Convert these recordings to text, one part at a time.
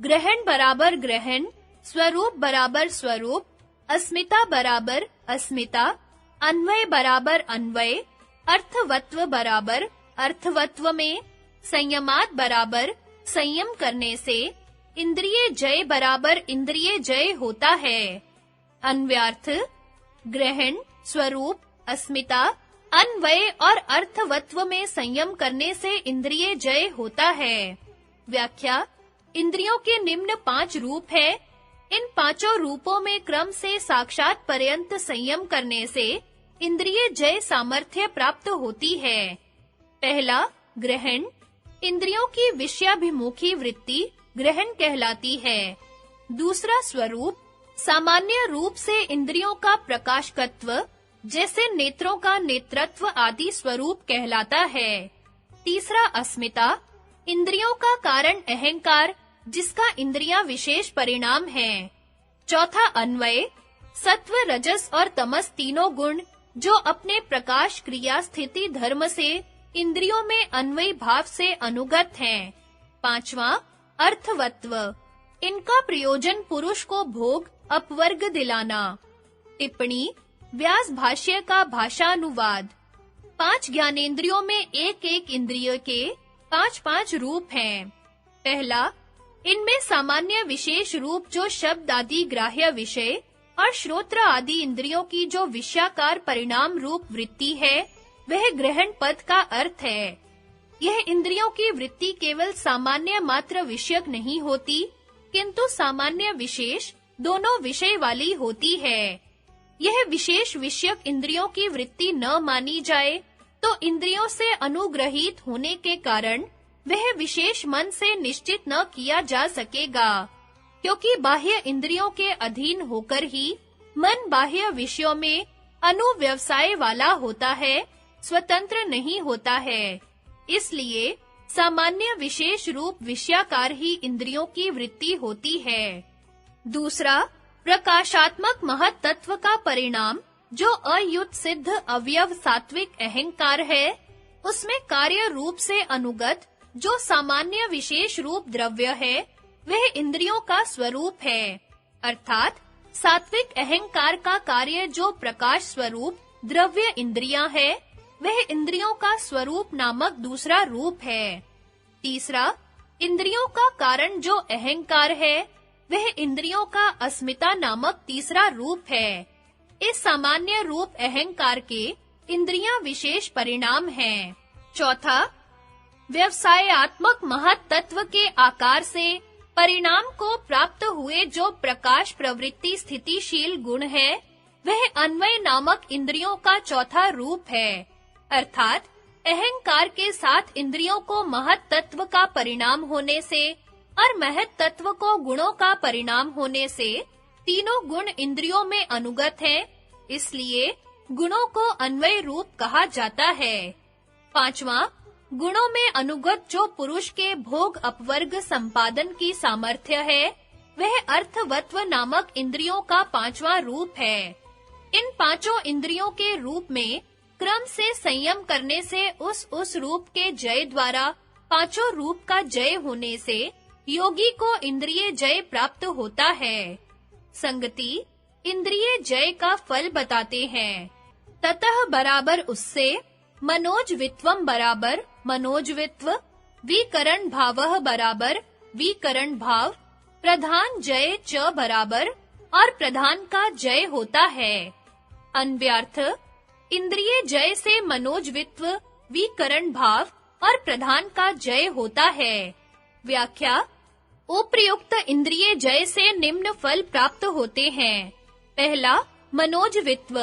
ग्रहण बराबर ग्रहण, स्वरूप बराबर स्वरूप, अस्मिता बराबर अस्मिता, अन्वय बराबर अन्वय, अर्थवत्व बराबर अर्थवत्व में, संयमात बराबर संयम करने से इंद्रिय जय बराबर इंद्रिय जय होता है। अन्व्यार्थ ग्रहण, स्वरूप, अस्मिता, अन्वय और अर्थवत्व में संयम करने से इंद्रिय जय होता है। व्याख्या इंद्रियों के निम्न 5 रूप है। इन पांचों रूपों में क्रम से साक्षात पर्यंत संयम करने से इंद्रिय जय सामर्थ्य प्राप्त होती है। पहला ग्रहण, इंद्रियों की विषयाभिमुखी वृत्ति ग्रहण कहलाती है। दूसरा स्वरूप, सामान्य रूप से इंद्रियों का प्रकाशकत्व, जैसे नेत्रों का नेत्रत्व आदि स्वरूप कहलाता है। तीसरा अस्मिता, इंद्रियों का कारण अहंकार, जिसका इंद्रियां विशेष परिणाम है। चौथा अन्वय, सत्व, रजस और तमस तीनों गुण जो अपने प्रकाश, क्रिया, स्थिति, धर्म से इंद्रियों में अन्वयी भाव से अनुगत हैं। पांचवा अर्थवत्व, इनका प्रयोजन पुरुष को भोग, अपवर्ग दिलाना। टिप्पणी, व्यास भाष्य का भाषानुवाद। 5 ज्ञानेंद्रियों में एक-एक इंद्रिय के 5-5 रूप हैं। पहला, इनमें सामान्य विशेष रूप जो शब्द आदि ग्राह्य विषय और श्रोत्र आदि इंद्रियों की जो विषयाकार परिणाम रूप वृत्ति है, वह ग्रहण पद का अर्थ है। यह इंद्रियों की वृत्ति केवल सामान्य मात्र विषयक नहीं होती, किंतु सामान्य विशेष दोनों विषय वाली होती है। यह विशेष विषयक इंद्रियों की वृत्ति न मानी जाए तो इंद्रियों से अनुग्रहित होने के कारण वह विशेष मन से निश्चित न किया जा सकेगा, क्योंकि बाह्य इंद्रियों के अधीन होकर ही मन बाह्य विषयों में अनुव्यवसाय वाला होता है, स्वतंत्र नहीं होता है। इसलिए सामान्य विशेष रूप विषयाकार ही इंद्रियों की वृत्ति होती है। दूसरा, प्रकाशात्मक महत् तत्व का परिणाम जो अयुत सिद्ध अवयव सात्विक अहंकार है, उसमें कार्य रूप से अनुगत जो सामान्य विशेष रूप द्रव्य है, वह इंद्रियों का स्वरूप है। अर्थात सात्विक अहंकार का कार्य जो प्रकाश स्वरूप द्रव्य इंद्रियां है, वह इंद्रियों का स्वरूप नामक दूसरा रूप है। तीसरा, इंद्रियों का कारण जो अहंकार है, वह इंद्रियों का अस्मिता नामक तीसरा रूप है। इस सामान्य रूप अहंकार के इंद्रियां विशेष परिणाम हैं। चौथा, व्यवसायात्मक महत् तत्व के आकार से परिणाम को प्राप्त हुए जो प्रकाश प्रवृत्ति स्थितिशील गुण है, वह अन्वय नामक इंद्रियों का चौथा रूप है। अर्थात अहंकार के साथ इंद्रियों को महत् तत्व का परिणाम होने से और महत् तत्व को गुणों का परिणाम होने से तीनों गुण इंद्रियों में अनुगत हैं, इसलिए गुणों को अन्वय रूप कहा जाता है। पांचवा, गुणों में अनुगत जो पुरुष के भोग अपवर्ग संपादन की सामर्थ्य है, वह अर्थवत्व नामक इंद्रियों का पांचवा रूप है। इन पांचों इंद्रियों के रूप में क्रम से संयम करने से उस रूप के जय द्वारा पांचों रूप का जय होने से योगी को इंद्रिय जय प्राप्त होता है। संगति इंद्रिय जय का फल बताते हैं। ततः बराबर उससे, मनोजवित्वम बराबर मनोजवित्व, विकरण भावः बराबर विकरण भाव, प्रधान जय च बराबर और प्रधान का जय होता है। अन्व्यार्थ, इंद्रिय जय से मनोजवित्व, विकरण भाव और प्रधान का जय होता है। व्याख्या, उपर्युक्त इंद्रिय जय से निम्न फल प्राप्त होते हैं। पहला, मनोजवित्व,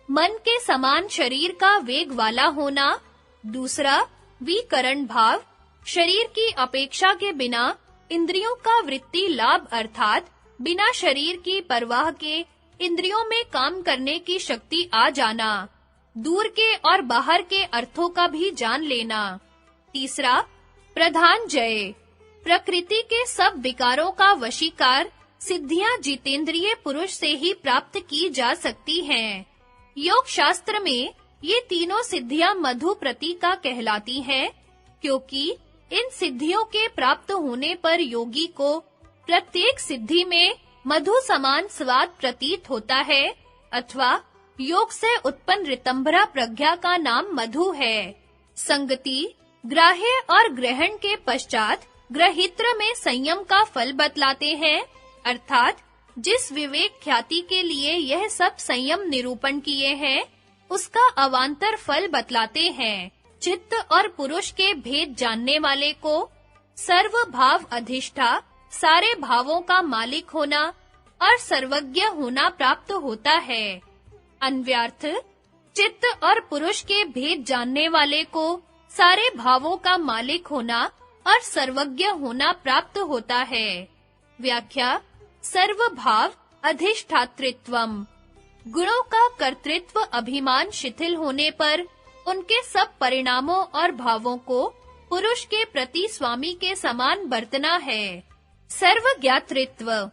मन के समान शरीर का वेग वाला होना। दूसरा, विकरण भाव, शरीर की अपेक्षा के बिना इंद्रियों का वृत्ति लाभ अर्थात बिना शरीर की परवाह के इंद्रियों में काम करने की शक्ति आ जाना, दूर के और बाहर के अर्थों का भी जान लेना। तीसरा, प्रधान जय, प्रकृति के सब विकारों का वशीकार सिद्धियां जितेंद्रिय पुरुष से ही प्राप्त की जा सकती हैं। योग शास्त्र में ये तीनों सिद्धियां मधु प्रतीका कहलाती हैं, क्योंकि इन सिद्धियों के प्राप्त होने पर योगी को प्रत्येक सिद्धि में मधु समान स्वाद प्रतीत होता है अथवा योग से उत्पन्न ऋतंभरा प्रज्ञा का नाम मधु है। संगति, ग्राह्य और ग्रहण के पश्चात ग्रहित्र में संयम का फल बतलाते हैं, अर्थात जिस विवेक ख्याति के लिए यह सब संयम निरूपण किए हैं, उसका अवान्तर फल बतलाते हैं। चित्त और पुरुष के भेद जानने वाले को सर्व भाव अधिष्ठा, सारे भावों का मालिक होना और सर्वज्ञ होना प्राप्त होता है। अन्व्यार्थ, चित्त और पुरुष के भेद जानने वाले को सारे भावों का मालिक होना और सर्वज्ञ होना प्राप्त होता है। व्याख्या: सर्वभाव अधिष्ठातृत्वम। गुणों का कर्तृत्व अभिमान शिथिल होने पर उनके सब परिणामों और भावों को पुरुष के प्रति स्वामी के समान बरतना है। सर्वज्ञातृत्व,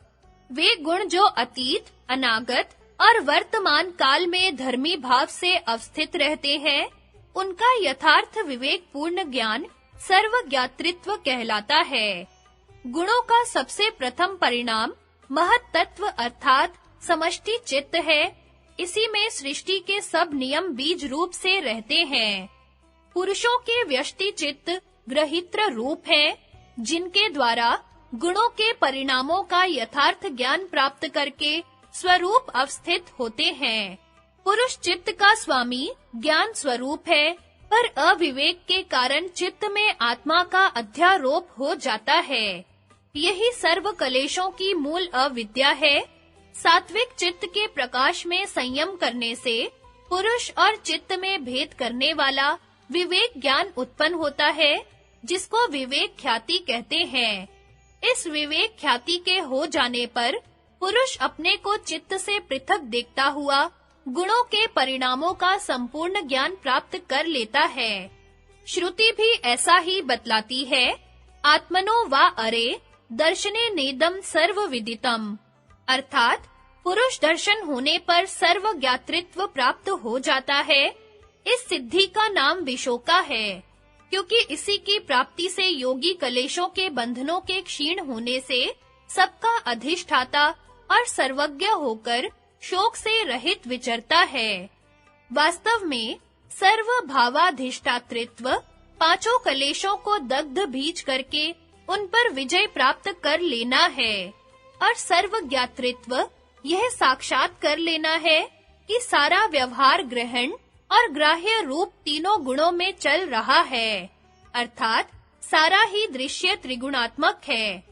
वे गुण जो अतीत, अनागत और वर्तमान काल में धर्मी भाव से अवस्थित रहते हैं, उनका यथार्थ विवेक पूर्ण ज्ञान सर्वज्ञातृत्व कहलाता है। गुणों का सबसे प्रथम परिणाम महत तत्व अर्थात समष्टि चित्त है। इसी में सृष्टि के सब नियम बीज रूप से रहते हैं। पुरुषों के व्यष्टि चित्त ग्रहित्र रूप है, जिनके द्वारा गुणों के परिणामों का यथार्थ ज्ञान प्राप्त करके स्वरूप अवस्थित होते हैं। पुरुष चित्त का स्वामी ज्ञान स्वरूप है, पर अविवेक के कारण चित्त में आत्मा का अध्यारोप हो जाता है। यही सर्व कलेशों की मूल अविद्या है। सात्विक चित्त के प्रकाश में संयम करने से पुरुष और चित्त में भेद करने वाला विवेक ज्ञान उत्पन्न होता है, जिसको विवेक ख्याति कहते हैं। इस विवेक ख्याति के हो जाने पर पुरुष अपने को चित्त से पृथक देखता हुआ गुणों के परिणामों का संपूर्ण ज्ञान प्राप्त कर लेता है। श्रुति भी ऐसा ही बतलाती है। आत्मनो वा अरे दर्शने नेदम सर्वविदितम, अर्थात पुरुष दर्शन होने पर सर्वज्ञातृत्व प्राप्त हो जाता है। इस सिद्धि का नाम विशोका है, क्योंकि इसी की प्राप्ति से योगी कलेशों के बंधनों के क्षीण होने से सबका अधिष्ठाता और सर्वज्ञ होकर शोक से रहित विचरता है। वास्तव में सर्वभावाधिष्ठातृत्व पांचों कलेशों को दग्ध बीज करके उन पर विजय प्राप्त कर लेना है, और सर्वज्ञातृत्व यह साक्षात कर लेना है कि सारा व्यवहार ग्रहण और ग्राह्य रूप तीनों गुणों में चल रहा है, अर्थात सारा ही दृश्य त्रिगुणात्मक है।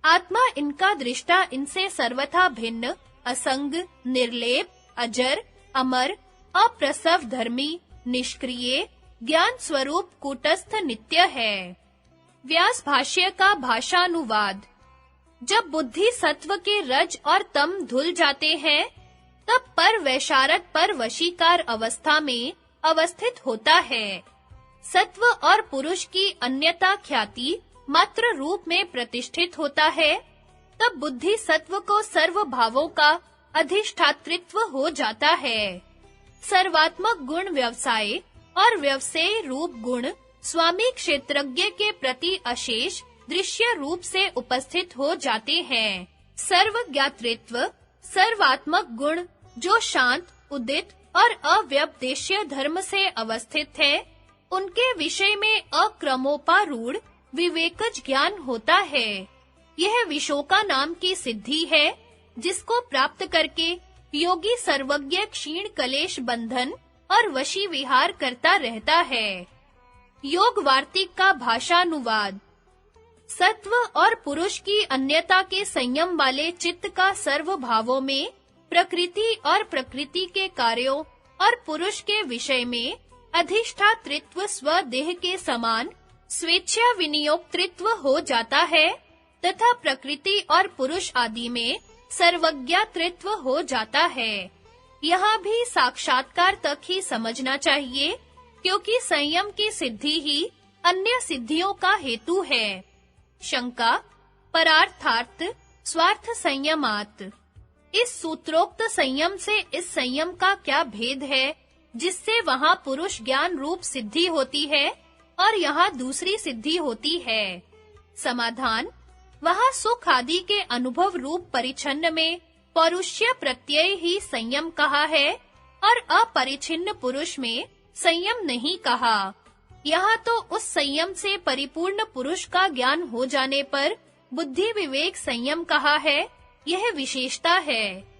आत्मा इनका दृष्टा इनसे सर्वथा भिन्न, असंग, निर्लेप, अजर, अमर, अप्रसव धर्मी, निष्क्रिय, ज्ञान स्वरूप कूटस्थ नित्य है। व्यास भाष्य का भाषानुवाद। जब बुद्धि सत्व के रज और तम धुल जाते हैं, तब पर वैशारद पर वशीकार अवस्था में अवस्थित होता है। सत्व और पुरुष की अन्यता ख्याति मात्र रूप में प्रतिष्ठित होता है, तब बुद्धि सत्व को सर्व भावों का अधिष्ठातृत्व हो जाता है। सर्वात्मक गुण व्यवसाय और व्यवसाय रूप गुण स्वामी क्षेत्रज्ञ के प्रति अशेष दृश्य रूप से उपस्थित हो जाते हैं। सर्वज्ञातृत्व सर्वात्मक गुण जो शांत, उदित और अव्यपदेश्य धर्म से अवस्थित है, उनके विषय में अक्रमोपारूढ़ विवेकज ज्ञान होता है। यह विशोका नाम की सिद्धि है, जिसको प्राप्त करके योगी सर्वज्ञ क्षीण कलेश बंधन और वशी विहार करता रहता है। योग वार्तिक का भाषानुवाद। सत्व और पुरुष की अन्यता के संयम वाले चित्त का सर्व भावों में, प्रकृति और प्रकृति के कार्यों और पुरुष के विषय में अधिष्ठातृत्व स्वदेह के समान स्वेच्छा विनियोक्तृत्व हो जाता है, तथा प्रकृति और पुरुष आदि में सर्वज्ञातृत्व हो जाता है। यहाँ भी साक्षात्कार तक ही समझना चाहिए, क्योंकि संयम की सिद्धि ही अन्य सिद्धियों का हेतु है। शंका: परार्थार्थ स्वार्थ संयमात्। इस सूत्रोक्त संयम से इस संयम का क्या भेद है, जिससे वहाँ पुरुष ज्ञान रूप सिद्धि होती है और यहाँ दूसरी सिद्धि होती है? समाधान: वहाँ सुख आदि के अनुभव रूप परिच्छन्न में पौरुष्य प्रत्यय ही संयम कहा है और अपरिच्छिन्न पुरुष में संयम नहीं कहा। यहाँ तो उस संयम से परिपूर्ण पुरुष का ज्ञान हो जाने पर बुद्धि विवेक संयम कहा है, यह विशेषता है।